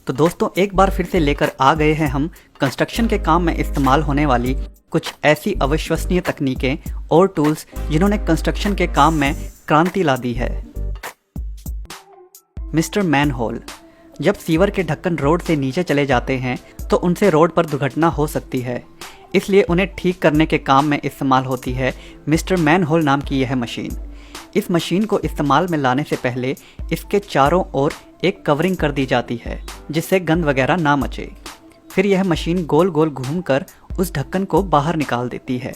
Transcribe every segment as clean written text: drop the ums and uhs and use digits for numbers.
तो दोस्तों एक बार फिर से लेकर आ गए हैं हम कंस्ट्रक्शन के काम में इस्तेमाल होने वाली कुछ ऐसी अविश्वसनीय तकनीकें और टूल्स जिन्होंने कंस्ट्रक्शन के काम में क्रांति ला दी है। Mister manhole. जब सीवर के ढक्कन रोड से नीचे चले जाते हैं तो उनसे रोड पर दुर्घटना हो सकती है, इसलिए उन्हें ठीक करने के काम में इस्तेमाल होती है मिस्टर मैनहोल नाम की यह मशीन। इस मशीन को इस्तेमाल में लाने से पहले इसके चारों ओर एक कवरिंग कर दी जाती है जिससे गंद वगैरह ना मचे। फिर यह मशीन गोल गोल घूमकर उस ढक्कन को बाहर निकाल देती है।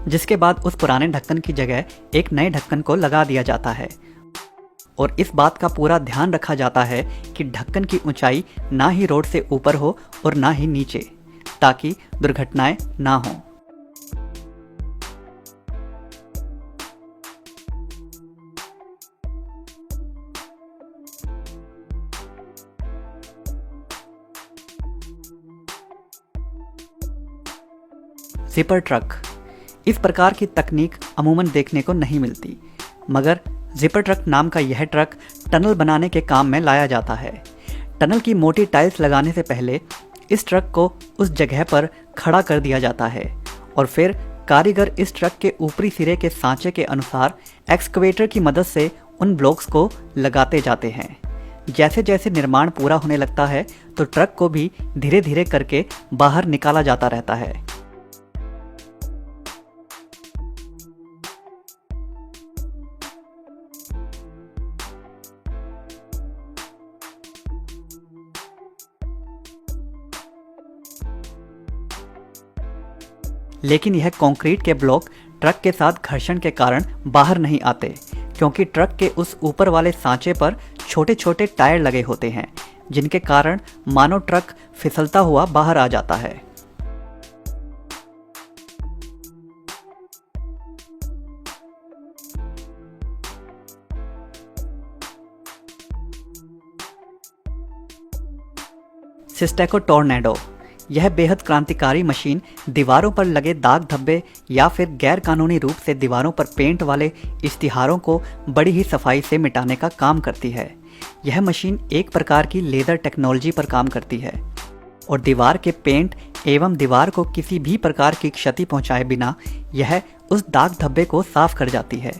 जिसके बाद उस पुराने ढक्कन की जगह एक नए ढक्कन को लगा दिया जाता है और इस बात का पूरा ध्यान रखा जाता है कि ढक्कन की ऊंचाई ना ही रोड से ऊपर हो और ना ही नीचे, ताकि दुर्घटनाएं ना हों। Zipper truck. इस प्रकार की तकनीक अमूमन देखने को नहीं मिलती, मगर जिपर ट्रक नाम का यह ट्रक टनल बनाने के काम में लाया जाता है। टनल की मोटी टाइल्स लगाने से पहले इस ट्रक को उस जगह पर खड़ा कर दिया जाता है और फिर कारीगर इस ट्रक के ऊपरी सिरे के सांचे के अनुसार एक्सकवेटर की मदद से उन ब्लॉक्स को लगाते जाते हैं। जैसे जैसे निर्माण पूरा होने लगता है तो ट्रक को भी धीरे धीरे करके बाहर निकाला जाता रहता है। लेकिन यह कंक्रीट के ब्लॉक ट्रक के साथ घर्षण के कारण बाहर नहीं आते, क्योंकि ट्रक के उस ऊपर वाले सांचे पर छोटे छोटे टायर लगे होते हैं, जिनके कारण मानो ट्रक फिसलता हुआ बाहर आ जाता है। सिस्टेको टोर्नेडो। यह बेहद क्रांतिकारी मशीन दीवारों पर लगे दाग धब्बे या फिर गैर कानूनी रूप से दीवारों पर पेंट वाले इश्तिहारों को बड़ी ही सफाई से मिटाने का काम करती है। यह मशीन एक प्रकार की लेज़र टेक्नोलॉजी पर काम करती है और दीवार के पेंट एवं दीवार को किसी भी प्रकार की क्षति पहुंचाए बिना यह उस दाग धब्बे को साफ कर जाती है।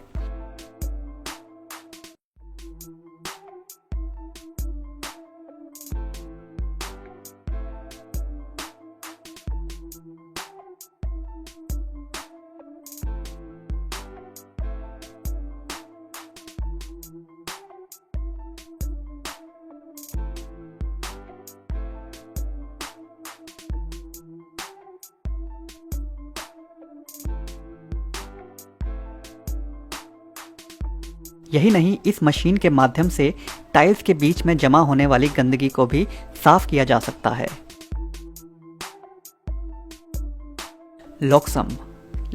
यही नहीं, इस मशीन के माध्यम से टाइल्स के बीच में जमा होने वाली गंदगी को भी साफ किया जा सकता है। लॉक्सम।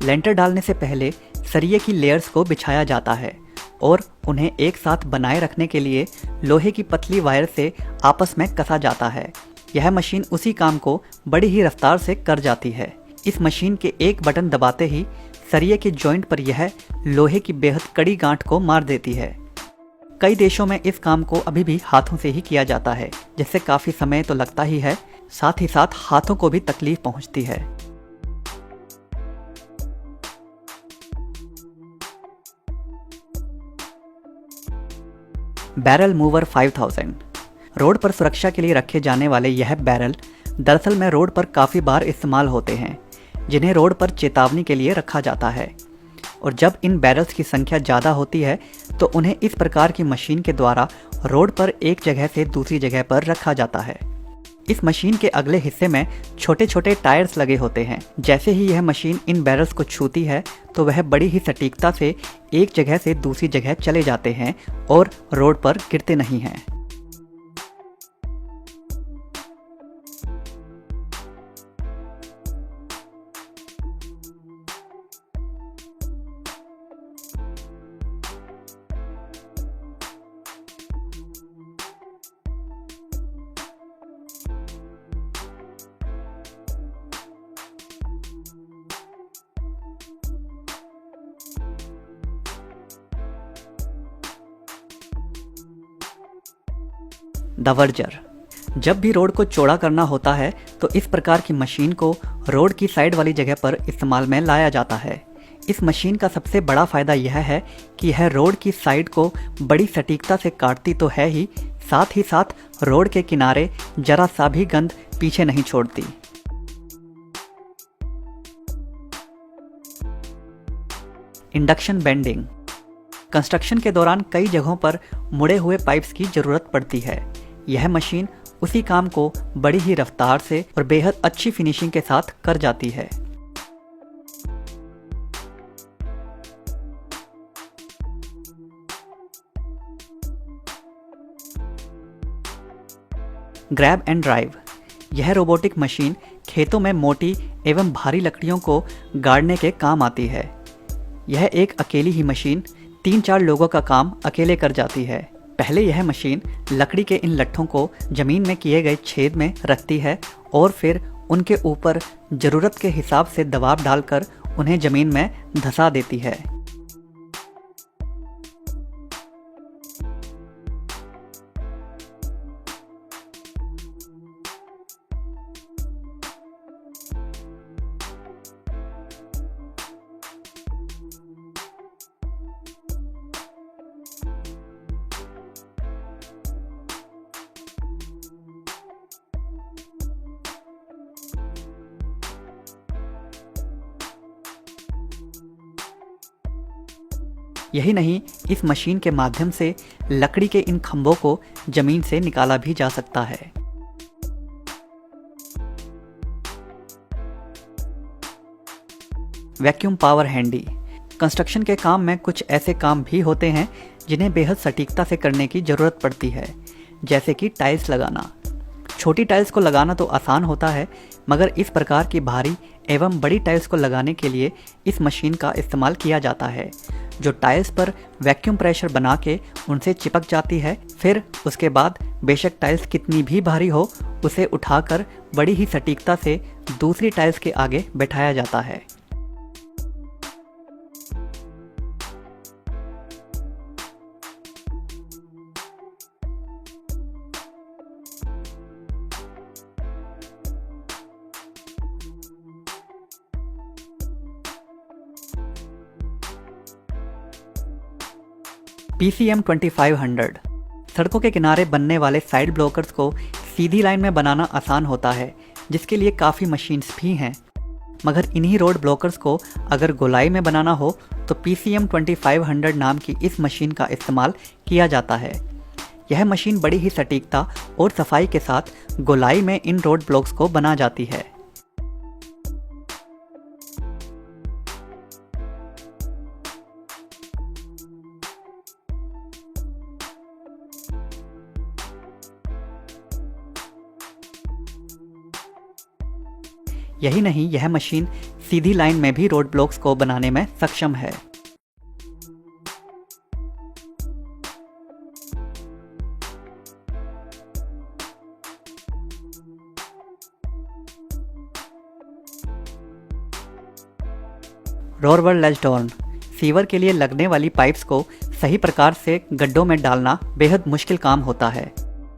लेंटर डालने से पहले सरिये की लेयर्स को बिछाया जाता है और उन्हें एक साथ बनाए रखने के लिए लोहे की पतली वायर से आपस में कसा जाता है। यह मशीन उसी काम को बड़ी ही रफ्तार से कर जाती है। इस मशीन के एक बटन दबाते ही सरिये के जॉइंट पर यह लोहे की बेहद कड़ी गांठ को मार देती है। कई देशों में इस काम को अभी भी हाथों से ही किया जाता है, जिससे काफी समय तो लगता ही है, साथ ही साथ हाथों को भी तकलीफ पहुंचती है। Barrel mover 5000। रोड पर सुरक्षा के लिए रखे जाने वाले यह बैरल दरअसल में रोड पर काफी बार इस्तेमाल होते हैं, जिन्हें रोड पर चेतावनी के लिए रखा जाता है। और जब इन बैरल्स की संख्या ज़्यादा होती है तो उन्हें इस प्रकार की मशीन के द्वारा रोड पर एक जगह से दूसरी जगह पर रखा जाता है। इस मशीन के अगले हिस्से में छोटे छोटे टायर्स लगे होते हैं। जैसे ही यह मशीन इन बैरल्स को छूती है तो वह बड़ी ही सटीकता से एक जगह से दूसरी जगह चले जाते हैं और रोड पर गिरते नहीं हैं। दवर्जर। जब भी रोड को चौड़ा करना होता है तो इस प्रकार की मशीन को रोड की साइड वाली जगह पर इस्तेमाल में लाया जाता है। इस मशीन का सबसे बड़ा फ़ायदा यह है कि यह रोड की साइड को बड़ी सटीकता से काटती तो है ही साथ रोड के किनारे जरा सा भी गंद पीछे नहीं छोड़ती। Induction bending. कंस्ट्रक्शन के दौरान कई जगहों पर मुड़े हुए पाइप्स की ज़रूरत पड़ती है। यह मशीन उसी काम को बड़ी ही रफ्तार से और बेहद अच्छी फिनिशिंग के साथ कर जाती है। Grab and drive. यह रोबोटिक मशीन खेतों में मोटी एवं भारी लकड़ियों को गाड़ने के काम आती है। यह एक अकेली ही मशीन 3-4 लोगों का काम अकेले कर जाती है। पहले यह मशीन लकड़ी के इन लट्ठों को जमीन में किए गए छेद में रखती है और फिर उनके ऊपर ज़रूरत के हिसाब से दबाव डालकर उन्हें ज़मीन में धंसा देती है। यही नहीं, इस मशीन के माध्यम से लकड़ी के इन खंभों को जमीन से निकाला भी जा सकता है। Vacuum power handy. कंस्ट्रक्शन के काम में कुछ ऐसे काम भी होते हैं जिन्हें बेहद सटीकता से करने की ज़रूरत पड़ती है, जैसे कि टाइल्स लगाना। छोटी टाइल्स को लगाना तो आसान होता है, मगर इस प्रकार की भारी एवं बड़ी टाइल्स को लगाने के लिए इस मशीन का इस्तेमाल किया जाता है, जो टाइल्स पर वैक्यूम प्रेशर बना के उनसे चिपक जाती है। फिर उसके बाद बेशक टाइल्स कितनी भी भारी हो, उसे उठाकर बड़ी ही सटीकता से दूसरी टाइल्स के आगे बैठाया जाता है। PCM 2500। सड़कों के किनारे बनने वाले साइड ब्लॉकर्स को सीधी लाइन में बनाना आसान होता है, जिसके लिए काफ़ी मशीन्स भी हैं। मगर इन्हीं रोड ब्लॉकर्स को अगर गोलाई में बनाना हो तो PCM 2500 नाम की इस मशीन का इस्तेमाल किया जाता है। यह मशीन बड़ी ही सटीकता और सफाई के साथ गोलाई में इन रोड ब्लॉक्स को बना जाती है। यही नहीं, यह मशीन सीधी लाइन में भी रोड ब्लॉक्स को बनाने में सक्षम है। रोरवर लेजडॉर्न। सीवर के लिए लगने वाली पाइप्स को सही प्रकार से गड्ढों में डालना बेहद मुश्किल काम होता है।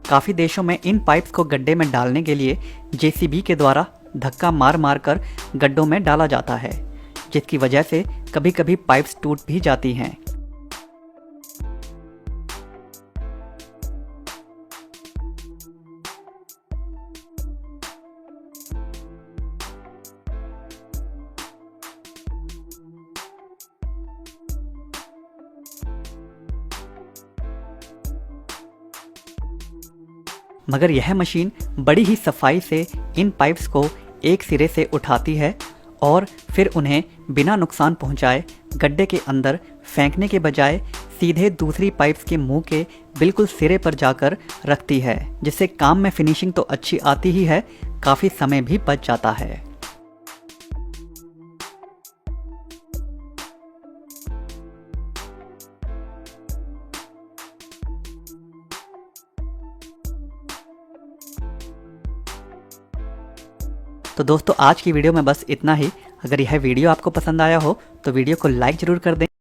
काफ़ी देशों में इन पाइप्स को गड्ढे में डालने के लिए JCB के द्वारा धक्का मार मार कर गड्ढों में डाला जाता है, जिसकी वजह से कभी कभी पाइप्स टूट भी जाती हैं। मगर यह मशीन बड़ी ही सफाई से इन पाइप्स को एक सिरे से उठाती है और फिर उन्हें बिना नुकसान पहुंचाए गड्ढे के अंदर फेंकने के बजाय सीधे दूसरी पाइप्स के मुंह के बिल्कुल सिरे पर जाकर रखती है, जिससे काम में फिनिशिंग तो अच्छी आती ही है, काफ़ी समय भी बच जाता है। तो दोस्तों, आज की वीडियो में बस इतना ही। अगर यह वीडियो आपको पसंद आया हो तो वीडियो को लाइक ज़रूर कर दें।